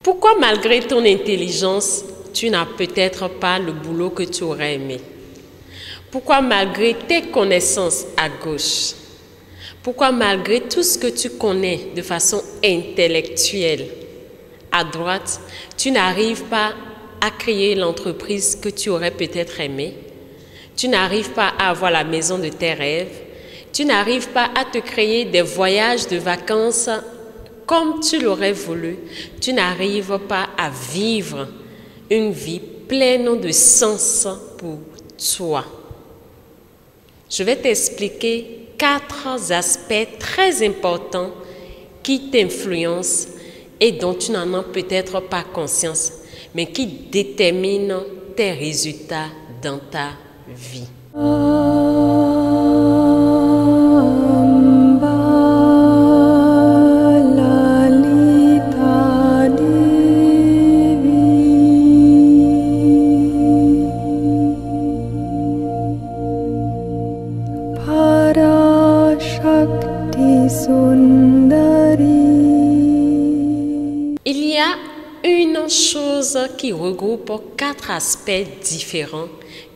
Pourquoi malgré ton intelligence, tu n'as peut-être pas le boulot que tu aurais aimé? Pourquoi malgré tes connaissances à gauche, pourquoi malgré tout ce que tu connais de façon intellectuelle à droite, tu n'arrives pas à créer l'entreprise que tu aurais peut-être aimé? Tu n'arrives pas à avoir la maison de tes rêves? Tu n'arrives pas à te créer des voyages de vacances comme tu l'aurais voulu? Tu n'arrives pas à vivre une vie pleine de sens pour toi? Je vais t'expliquer 4 aspects très importants qui t'influencent et dont tu n'en as peut-être pas conscience, mais qui déterminent tes résultats dans ta vie. Il y a une chose qui regroupe 4 aspects différents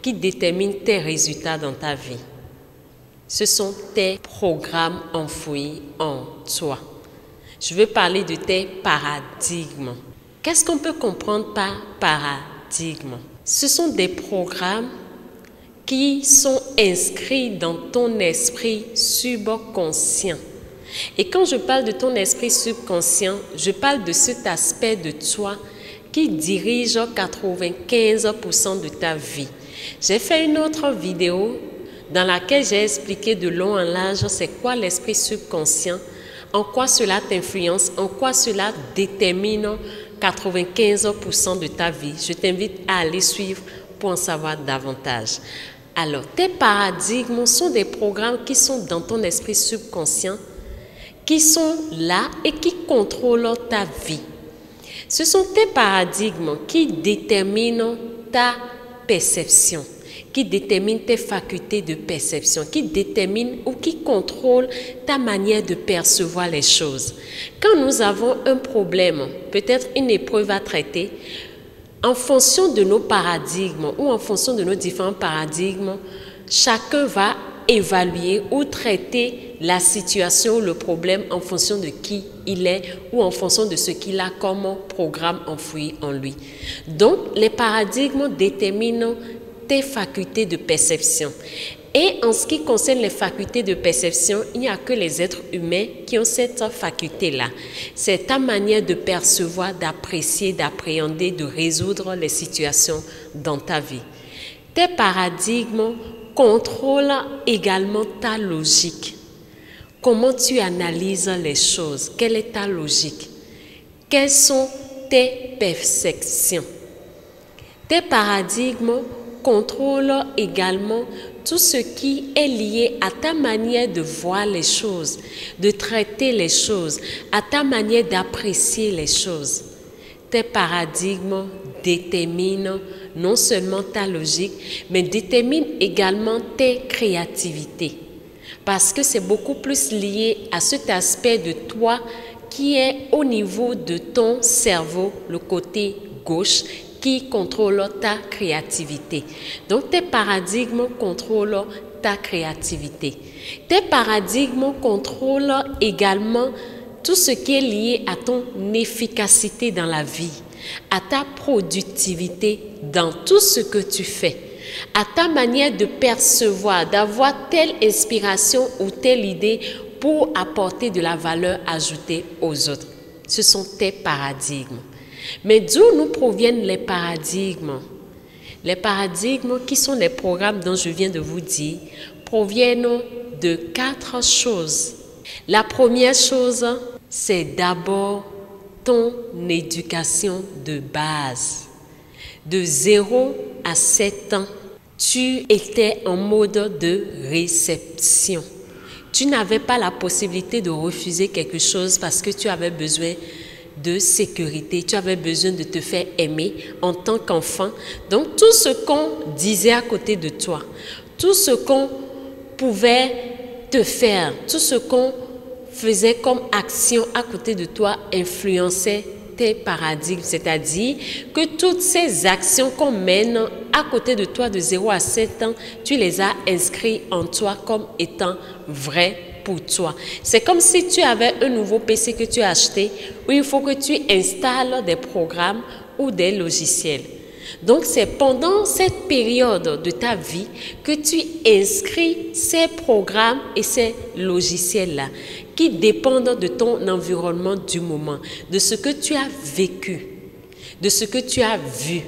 qui déterminent tes résultats dans ta vie. Ce sont tes programmes enfouis en toi. Je veux parler de tes paradigmes. Qu'est-ce qu'on peut comprendre par paradigme? Ce sont des programmes qui sont inscrits dans ton esprit subconscient. Et quand je parle de ton esprit subconscient, je parle de cet aspect de toi qui dirige 95% de ta vie. J'ai fait une autre vidéo dans laquelle j'ai expliqué de long en large c'est quoi l'esprit subconscient, en quoi cela t'influence, en quoi cela détermine 95% de ta vie. Je t'invite à aller suivre pour en savoir davantage. Alors, tes paradigmes sont des programmes qui sont dans ton esprit subconscient, qui sont là et qui contrôlent ta vie. Ce sont tes paradigmes qui déterminent ta perception, qui déterminent tes facultés de perception, qui déterminent ou qui contrôlent ta manière de percevoir les choses. Quand nous avons un problème, peut-être une épreuve à traiter, en fonction de nos paradigmes ou en fonction de nos différents paradigmes, chacun va évaluer ou traiter la situation ou le problème en fonction de qui il est ou en fonction de ce qu'il a comme programme enfoui en lui. Donc, les paradigmes déterminent tes facultés de perception. Et en ce qui concerne les facultés de perception, il n'y a que les êtres humains qui ont cette faculté-là. C'est ta manière de percevoir, d'apprécier, d'appréhender, de résoudre les situations dans ta vie. Tes paradigmes contrôlent également ta logique. Comment tu analyses les choses? Quelle est ta logique? Quelles sont tes perceptions? Tes paradigmes contrôlent également tout ce qui est lié à ta manière de voir les choses, de traiter les choses, à ta manière d'apprécier les choses. Tes paradigmes déterminent non seulement ta logique, mais déterminent également tes créativités. Parce que c'est beaucoup plus lié à cet aspect de toi qui est au niveau de ton cerveau, le côté gauche, qui contrôle ta créativité. Donc, tes paradigmes contrôlent ta créativité. Tes paradigmes contrôlent également tout ce qui est lié à ton efficacité dans la vie, à ta productivité dans tout ce que tu fais, à ta manière de percevoir, d'avoir telle inspiration ou telle idée pour apporter de la valeur ajoutée aux autres. Ce sont tes paradigmes. Mais d'où nous proviennent les paradigmes? Les paradigmes qui sont les programmes dont je viens de vous dire proviennent de 4 choses. La première chose, c'est d'abord ton éducation de base. De 0 à 7 ans, tu étais en mode de réception. Tu n'avais pas la possibilité de refuser quelque chose parce que tu avais besoin de sécurité, tu avais besoin de te faire aimer en tant qu'enfant. Donc, tout ce qu'on disait à côté de toi, tout ce qu'on pouvait te faire, tout ce qu'on faisait comme action à côté de toi influençait tes paradigmes, c'est-à-dire que toutes ces actions qu'on mène à côté de toi de 0 à 7 ans, tu les as inscrites en toi comme étant vraies pour toi. C'est comme si tu avais un nouveau PC que tu as acheté où il faut que tu installes des programmes ou des logiciels. Donc, c'est pendant cette période de ta vie que tu inscris ces programmes et ces logiciels-là qui dépendent de ton environnement du moment, de ce que tu as vécu, de ce que tu as vu,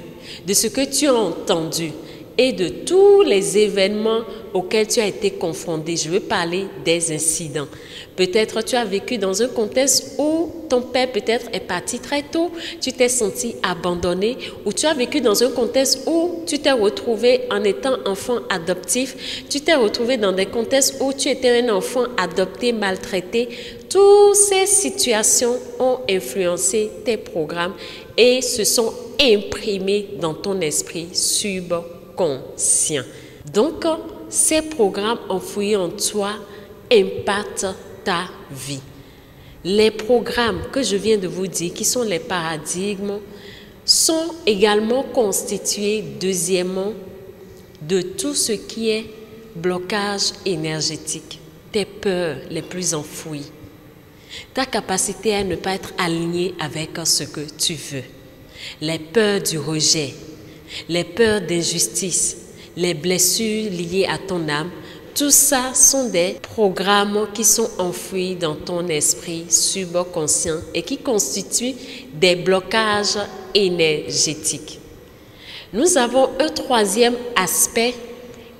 de ce que tu as entendu et de tous les événements auxquels tu as été confronté. Je veux parler des incidents. Peut-être tu as vécu dans un contexte où ton père peut-être est parti très tôt, tu t'es senti abandonné, ou tu as vécu dans un contexte où tu t'es retrouvé en étant enfant adoptif, tu t'es retrouvé dans des contextes où tu étais un enfant adopté, maltraité. Toutes ces situations ont influencé tes programmes et se sont imprimés dans ton esprit subconscient. Donc, ces programmes enfouis en toi impactent ta vie. Les programmes que je viens de vous dire, qui sont les paradigmes, sont également constitués, deuxièmement, de tout ce qui est blocage énergétique, tes peurs les plus enfouies, ta capacité à ne pas être aligné avec ce que tu veux, les peurs du rejet, les peurs d'injustice, les blessures liées à ton âme. Tout ça sont des programmes qui sont enfouis dans ton esprit subconscient et qui constituent des blocages énergétiques. Nous avons un troisième aspect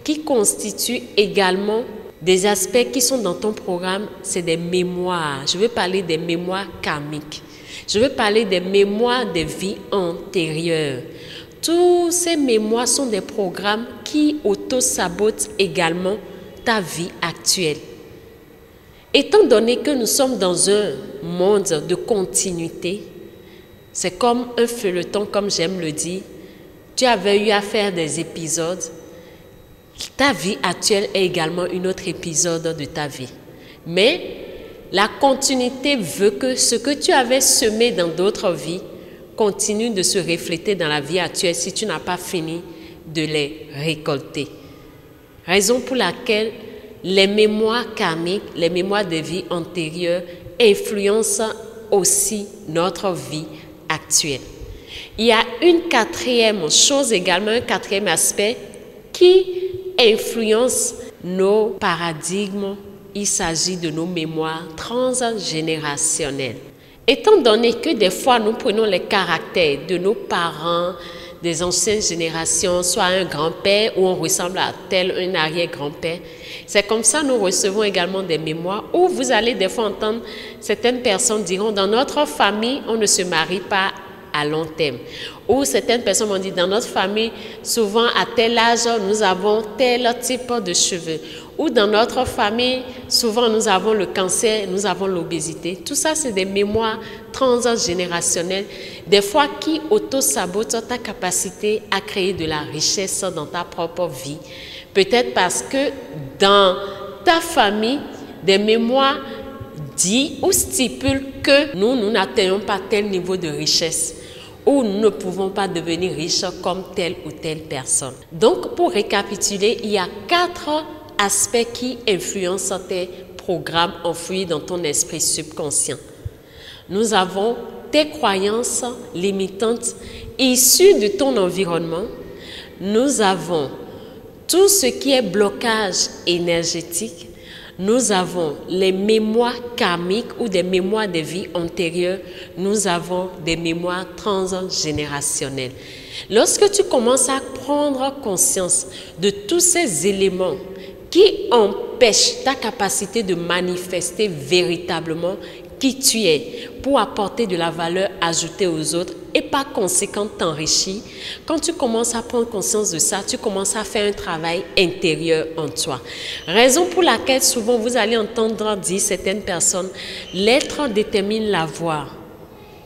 qui constitue également des aspects qui sont dans ton programme, c'est des mémoires. Je veux parler des mémoires karmiques. Je veux parler des mémoires des vies antérieures. Tous ces mémoires sont des programmes qui auto-sabotent également ta vie actuelle. Étant donné que nous sommes dans un monde de continuité, c'est comme un feuilleton, comme j'aime le dire. Tu avais eu à faire des épisodes. Ta vie actuelle est également un autre épisode de ta vie. Mais la continuité veut que ce que tu avais semé dans d'autres vies continue de se refléter dans la vie actuelle si tu n'as pas fini de les récolter. Raison pour laquelle les mémoires karmiques, les mémoires de vie antérieures influencent aussi notre vie actuelle. Il y a une quatrième chose également, un quatrième aspect qui influence nos paradigmes. Il s'agit de nos mémoires transgénérationnelles. Étant donné que des fois nous prenons les caractères de nos parents, des anciennes générations, soit un grand-père ou on ressemble à tel un arrière-grand-père. C'est comme ça que nous recevons également des mémoires où vous allez des fois entendre certaines personnes diront dans notre famille, on ne se marie pas à long terme. Ou certaines personnes vont dire dans notre famille, souvent à tel âge, nous avons tel type de cheveux. Ou dans notre famille, souvent nous avons le cancer, nous avons l'obésité. Tout ça, c'est des mémoires transgénérationnelles, des fois qui auto-sabotent ta capacité à créer de la richesse dans ta propre vie. Peut-être parce que dans ta famille, des mémoires disent ou stipulent que nous n'atteignons pas tel niveau de richesse ou nous ne pouvons pas devenir riches comme telle ou telle personne. Donc, pour récapituler, il y a 4 aspects qui influencent tes programmes enfouis dans ton esprit subconscient. Nous avons tes croyances limitantes issues de ton environnement. Nous avons tout ce qui est blocage énergétique. Nous avons les mémoires karmiques ou des mémoires de vie antérieures. Nous avons des mémoires transgénérationnelles. Lorsque tu commences à prendre conscience de tous ces éléments qui empêchent ta capacité de manifester véritablement qui tu es pour apporter de la valeur ajoutée aux autres et par conséquent t'enrichir, quand tu commences à prendre conscience de ça, tu commences à faire un travail intérieur en toi. Raison pour laquelle souvent vous allez entendre dire certaines personnes, l'être détermine la voie.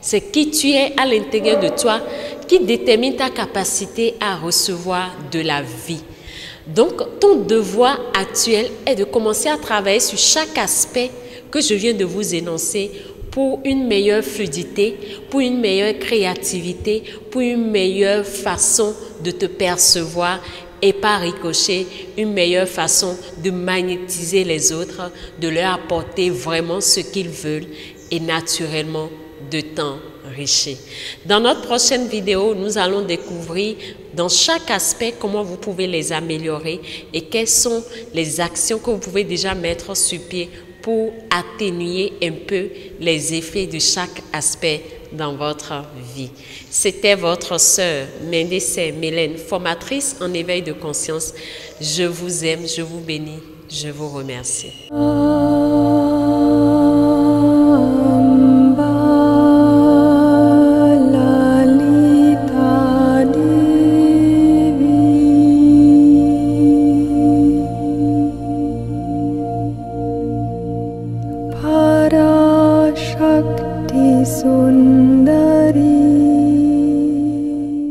C'est qui tu es à l'intérieur de toi qui détermine ta capacité à recevoir de la vie. Donc, ton devoir actuel est de commencer à travailler sur chaque aspect que je viens de vous énoncer pour une meilleure fluidité, pour une meilleure créativité, pour une meilleure façon de te percevoir et par ricochet, une meilleure façon de magnétiser les autres, de leur apporter vraiment ce qu'ils veulent et naturellement de t'enrichir. Dans notre prochaine vidéo, nous allons découvrir dans chaque aspect comment vous pouvez les améliorer et quelles sont les actions que vous pouvez déjà mettre sur pied pour atténuer un peu les effets de chaque aspect dans votre vie. C'était votre sœur Mendesé Mélène, formatrice en éveil de conscience. Je vous aime, je vous bénis, je vous remercie.